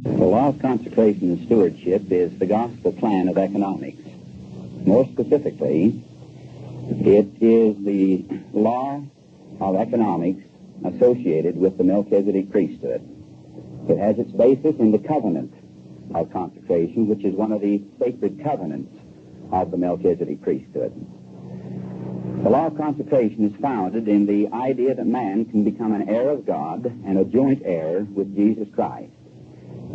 The law of consecration and stewardship is the gospel plan of economics. More specifically, it is the law of economics associated with the Melchizedek priesthood. It has its basis in the covenant of consecration, which is one of the sacred covenants of the Melchizedek priesthood. The law of consecration is founded in the idea that man can become an heir of God and a joint heir with Jesus Christ.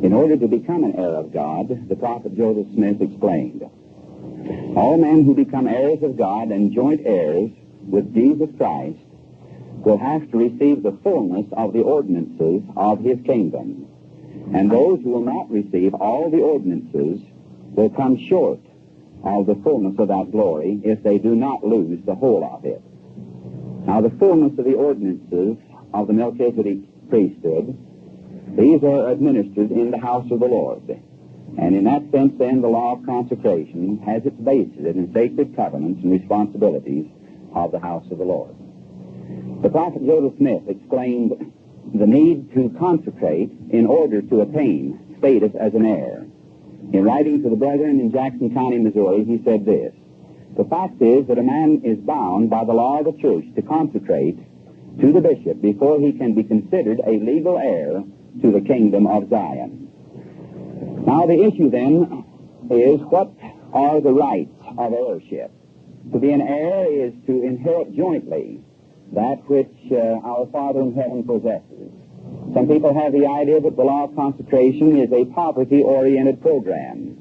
In order to become an heir of God, the prophet Joseph Smith explained, all men who become heirs of God and joint heirs with Jesus Christ will have to receive the fullness of the ordinances of his kingdom. And those who will not receive all the ordinances will come short of the fullness of that glory if they do not lose the whole of it. Now, the fullness of the ordinances of the Melchizedek priesthood, these are administered in the house of the Lord. And in that sense, then, the law of consecration has its basis in sacred covenants and responsibilities of the house of the Lord. The prophet Joseph Smith explained the need to consecrate in order to attain status as an heir. In writing to the brethren in Jackson County, Missouri, he said this, the fact is that a man is bound by the law of the church to consecrate to the bishop before he can be considered a legal heir to the kingdom of Zion. Now the issue then is, what are the rights of heirship? To be an heir is to inherit jointly that which our Father in heaven possesses. Some people have the idea that the law of consecration is a poverty-oriented program.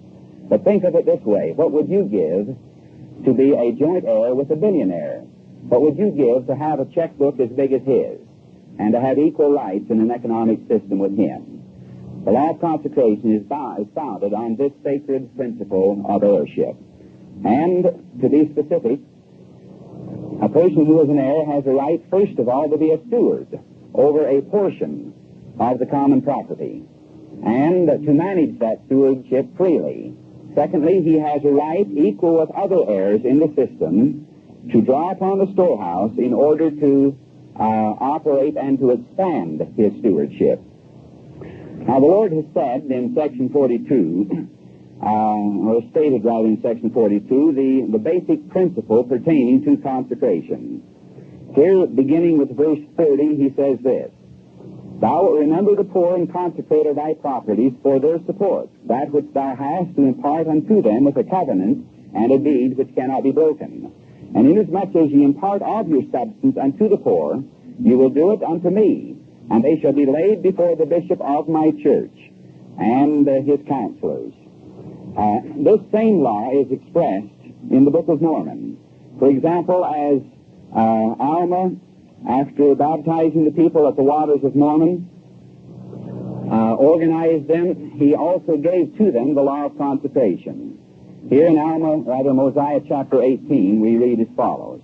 But think of it this way. What would you give to be a joint heir with a billionaire? What would you give to have a checkbook as big as his and to have equal rights in an economic system with him? The law of consecration is founded on this sacred principle of heirship. And to be specific, a person who is an heir has a right, first of all, to be a steward over a portion of the common property and to manage that stewardship freely. Secondly, he has a right, equal with other heirs in the system, to draw upon the storehouse in order to operate and to expand his stewardship. Now, the Lord has said in section 42, or stated rather in section 42, the basic principle pertaining to consecration. Here, beginning with verse 30, he says this, thou wilt remember the poor and consecrate of thy properties for their support, that which thou hast to impart unto them with a covenant and a deed which cannot be broken. And inasmuch as ye impart of your substance unto the poor, you will do it unto me, and they shall be laid before the bishop of my church and his counselors. This same law is expressed in the Book of Mormon. For example, as Alma, after baptizing the people at the waters of Mormon, organized them, he also gave to them the law of consecration. Here in Mosiah chapter 18, we read as follows,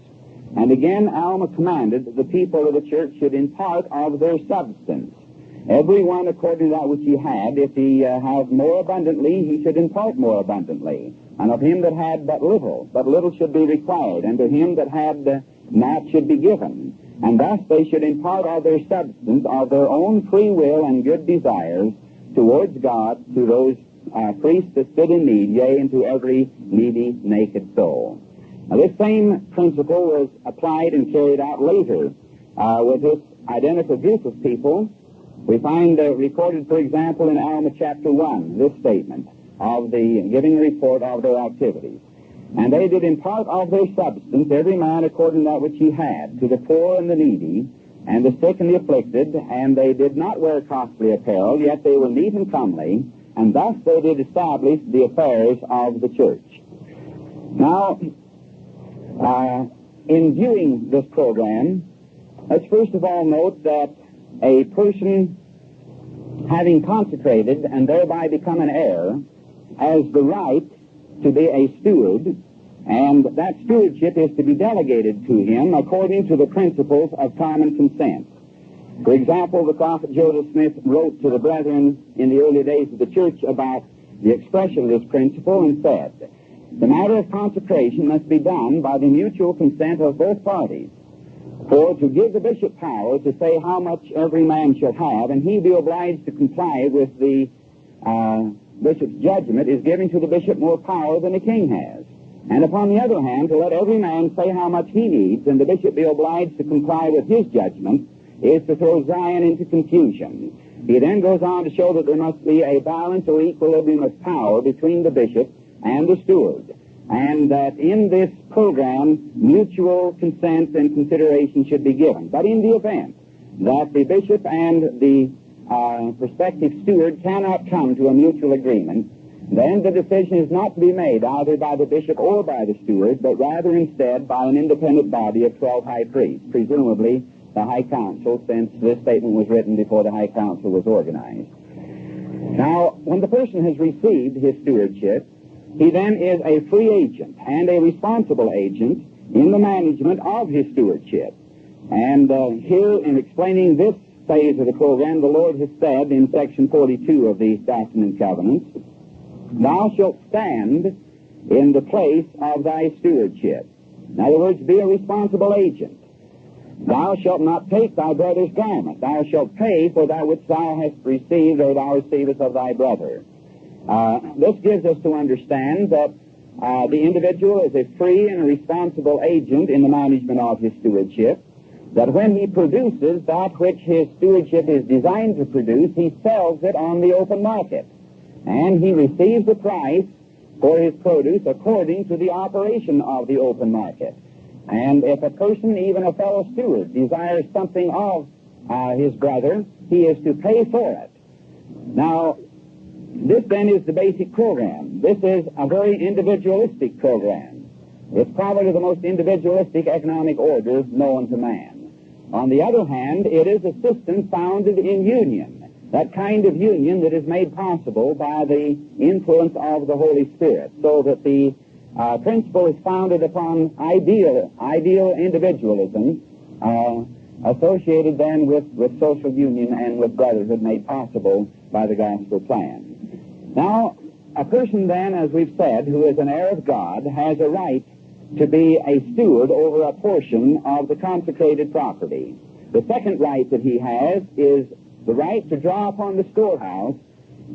and again Alma commanded that the people of the church should impart of their substance, every one according to that which he had. If he had more abundantly, he should impart more abundantly. And of him that had but little should be required, and to him that had not should be given. And thus they should impart of their substance, of their own free will and good desires, towards God, to those priests that stood in need, yea, and to every needy, naked soul. Now, this same principle was applied and carried out later with this identical group of people. We find recorded, for example, in Alma chapter 1, this statement of the giving a report of their activities. And they did impart of their substance, every man according to that which he had, to the poor and the needy, and the sick and the afflicted, and they did not wear costly apparel, yet they were neat and comely, and thus they did establish the affairs of the church. Now, in viewing this program, let's first of all note that a person having consecrated and thereby become an heir has the right to be a steward, and that stewardship is to be delegated to him according to the principles of common consent. For example, the prophet Joseph Smith wrote to the brethren in the early days of the church about the expression of this principle and said, the matter of consecration must be done by the mutual consent of both parties. For to give the bishop power to say how much every man shall have, and he be obliged to comply with the bishop's judgment is giving to the bishop more power than the king has. And upon the other hand, to let every man say how much he needs and the bishop be obliged to comply with his judgment is to throw Zion into confusion. He then goes on to show that there must be a balance or equilibrium of power between the bishop and the steward, and that in this program mutual consent and consideration should be given. But in the event that the bishop and the prospective steward cannot come to a mutual agreement, then the decision is not to be made either by the bishop or by the steward, but rather instead by an independent body of 12 high priests, presumably the High Council, since this statement was written before the High Council was organized. Now, when the person has received his stewardship, he then is a free agent and a responsible agent in the management of his stewardship. And here, in explaining this phase of the program, the Lord has said in section 42 of the Doctrine and Covenants, "Thou shalt stand in the place of thy stewardship." In other words, be a responsible agent. "Thou shalt not take thy brother's garment. Thou shalt pay for that which thou hast received or thou receivest of thy brother." This gives us to understand that the individual is a free and responsible agent in the management of his stewardship, that when he produces that which his stewardship is designed to produce, he sells it on the open market, and he receives a price for his produce according to the operation of the open market. And if a person, even a fellow steward, desires something of his brother, he is to pay for it. Now, this then is the basic program. This is a very individualistic program. It's probably the most individualistic economic order known to man. On the other hand, it is a system founded in union, that kind of union that is made possible by the influence of the Holy Spirit, so that the principle is founded upon ideal individualism, associated then with social union and with brotherhood made possible by the gospel plan. Now, a person then, as we've said, who is an heir of God, has a right to be a steward over a portion of the consecrated property. The second right that he has is the right to draw upon the storehouse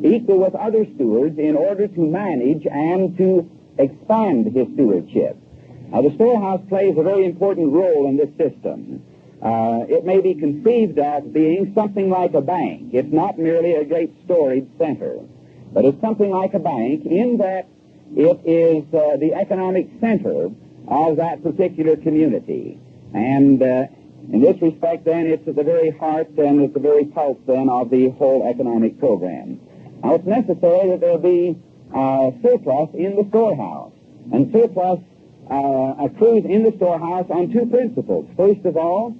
equal with other stewards in order to manage and to expand his stewardship. Now, the storehouse plays a very important role in this system. It may be conceived of being something like a bank. It's not merely a great storage center, but it's something like a bank in that it is the economic center of that particular community. And in this respect, then, it's at the very heart and at the very pulse, then, of the whole economic program. Now, it's necessary that there be surplus in the storehouse. And surplus accrues in the storehouse on two principles. First of all,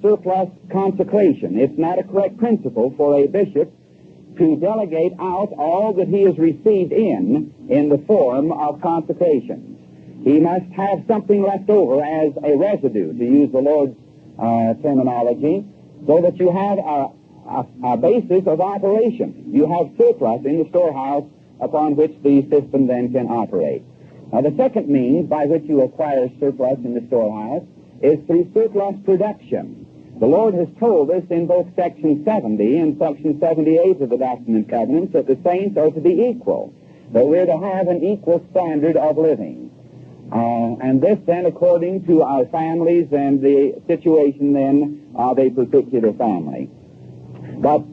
surplus consecration. It's not a correct principle for a bishop to delegate out all that he has received in the form of consecrations. He must have something left over as a residue, to use the Lord's terminology, so that you have a basis of operation. You have surplus in the storehouse upon which the system then can operate. Now, the second means by which you acquire surplus in the storehouse is through surplus production. The Lord has told us in both Section 70 and Section 78 of the Doctrine and Covenants that the saints are to be equal, that we're to have an equal standard of living. And this then according to our families and the situation then of a particular family. But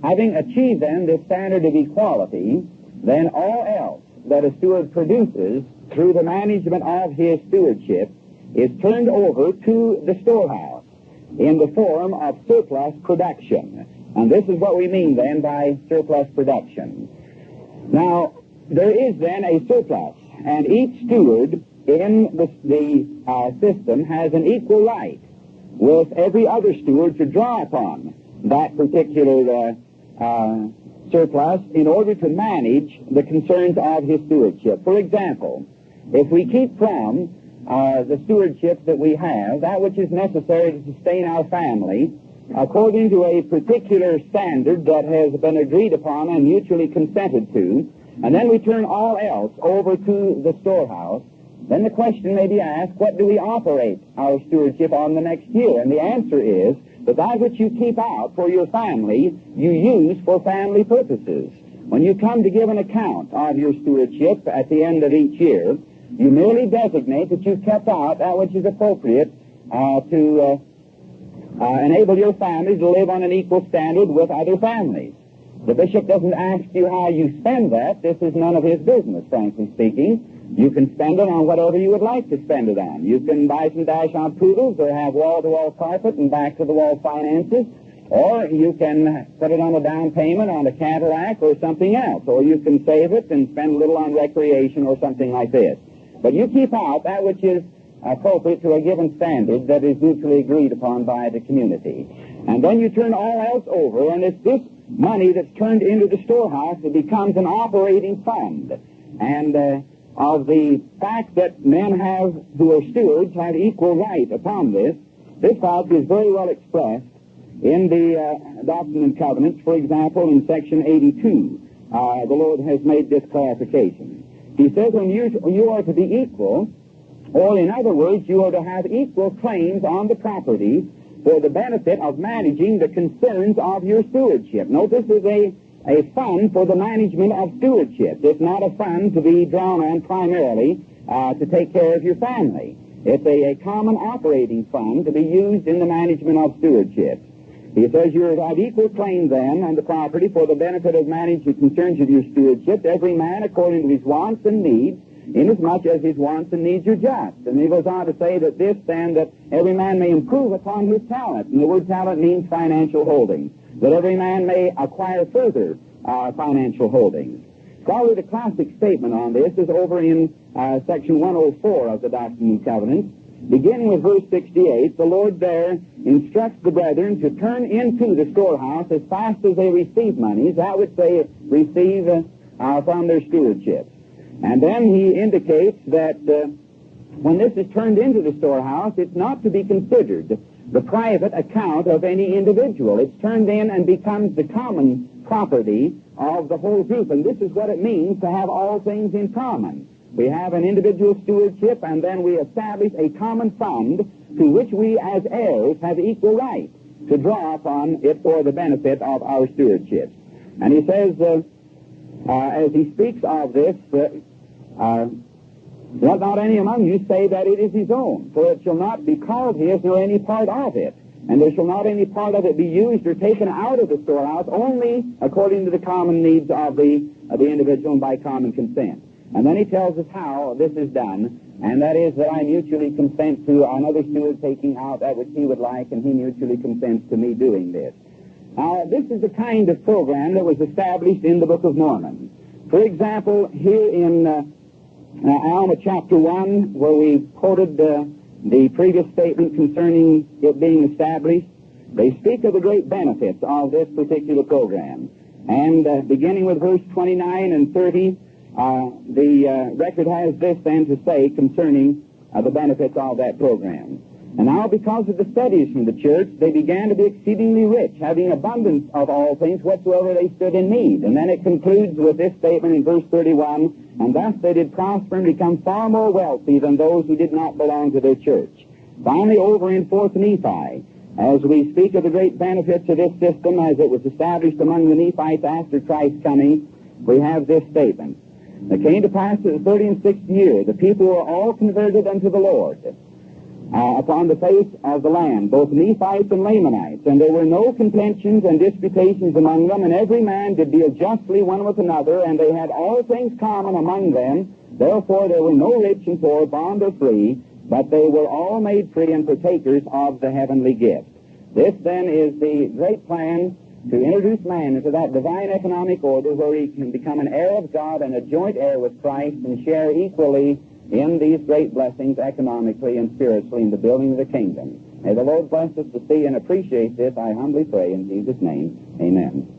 having achieved then this standard of equality, then all else that a steward produces through the management of his stewardship is turned over to the storehouse in the form of surplus production. And this is what we mean then by surplus production. Now, there is then a surplus, and each steward in the system has an equal right with every other steward to draw upon that particular surplus in order to manage the concerns of his stewardship. For example, if we keep from the stewardship that we have, that which is necessary to sustain our family, according to a particular standard that has been agreed upon and mutually consented to, and then we turn all else over to the storehouse, then the question may be asked, what do we operate our stewardship on the next year? And the answer is that which you keep out for your family, you use for family purposes. When you come to give an account of your stewardship at the end of each year, you merely designate that you've kept out that which is appropriate to enable your family to live on an equal standard with other families. The bishop doesn't ask you how you spend that. This is none of his business, frankly speaking. You can spend it on whatever you would like to spend it on. You can buy some dash-on poodles or have wall-to-wall carpet and back-to-the-wall finances, or you can put it on a down payment on a Cadillac or something else, or you can save it and spend a little on recreation or something like this. But you keep out that which is appropriate to a given standard that is mutually agreed upon by the community. And then you turn all else over, and it's this money that's turned into the storehouse that becomes an operating fund. And of the fact that men who are stewards have equal right upon this fact is very well expressed in the Doctrine and Covenants. For example, in section 82, the Lord has made this clarification. He says when you are to be equal, or in other words, you are to have equal claims on the property for the benefit of managing the concerns of your stewardship. Note, this is a fund for the management of stewardship. It's not a fund to be drawn on primarily to take care of your family. It's a common operating fund to be used in the management of stewardship. He says you are to have equal claim then on the property for the benefit of managing the concerns of your stewardship, every man according to his wants and needs, inasmuch as his wants and needs are just. And he goes on to say that this then, that every man may improve upon his talent. And the word talent means financial holdings. That every man may acquire further financial holdings. Probably the classic statement on this is over in section 104 of the Doctrine and Covenants. Beginning with verse 68, the Lord there instructs the brethren to turn into the storehouse as fast as they receive monies, that which they receive from their stewardship. And then he indicates that when this is turned into the storehouse, it's not to be considered the private account of any individual. It's turned in and becomes the common property of the whole group. And this is what it means to have all things in common. We have an individual stewardship, and then we establish a common fund to which we as heirs have equal right to draw upon it for the benefit of our stewardship. And he says, as he speaks of this, let not any among you say that it is his own, for it shall not be called his, nor any part of it. And there shall not any part of it be used or taken out of the storehouse, only according to the common needs of the individual and by common consent. And then he tells us how this is done, and that is that I mutually consent to another steward taking out that which he would like, and he mutually consents to me doing this. Now, this is the kind of program that was established in the Book of Mormon. For example, here in Alma chapter 1, where we quoted the previous statement concerning it being established, they speak of the great benefits of this particular program. And beginning with verse 29 and 30, the record has this then to say concerning the benefits of that program. And now, because of the studies from the church, they began to be exceedingly rich, having abundance of all things whatsoever they stood in need. And then it concludes with this statement in verse 31, and thus they did prosper and become far more wealthy than those who did not belong to their church. Finally, over in 4th Nephi, as we speak of the great benefits of this system as it was established among the Nephites after Christ's coming, we have this statement. It came to pass in the 36th year, the people were all converted unto the Lord upon the face of the land, both Nephites and Lamanites. And there were no contentions and disputations among them, and every man did deal justly one with another, and they had all things common among them. Therefore there were no rich and poor, bond or free, but they were all made free and partakers of the heavenly gift. This then is the great plan to introduce man into that divine economic order where he can become an heir of God and a joint heir with Christ and share equally in these great blessings economically and spiritually in the building of the kingdom. May the Lord bless us to see and appreciate this, I humbly pray in Jesus' name. Amen.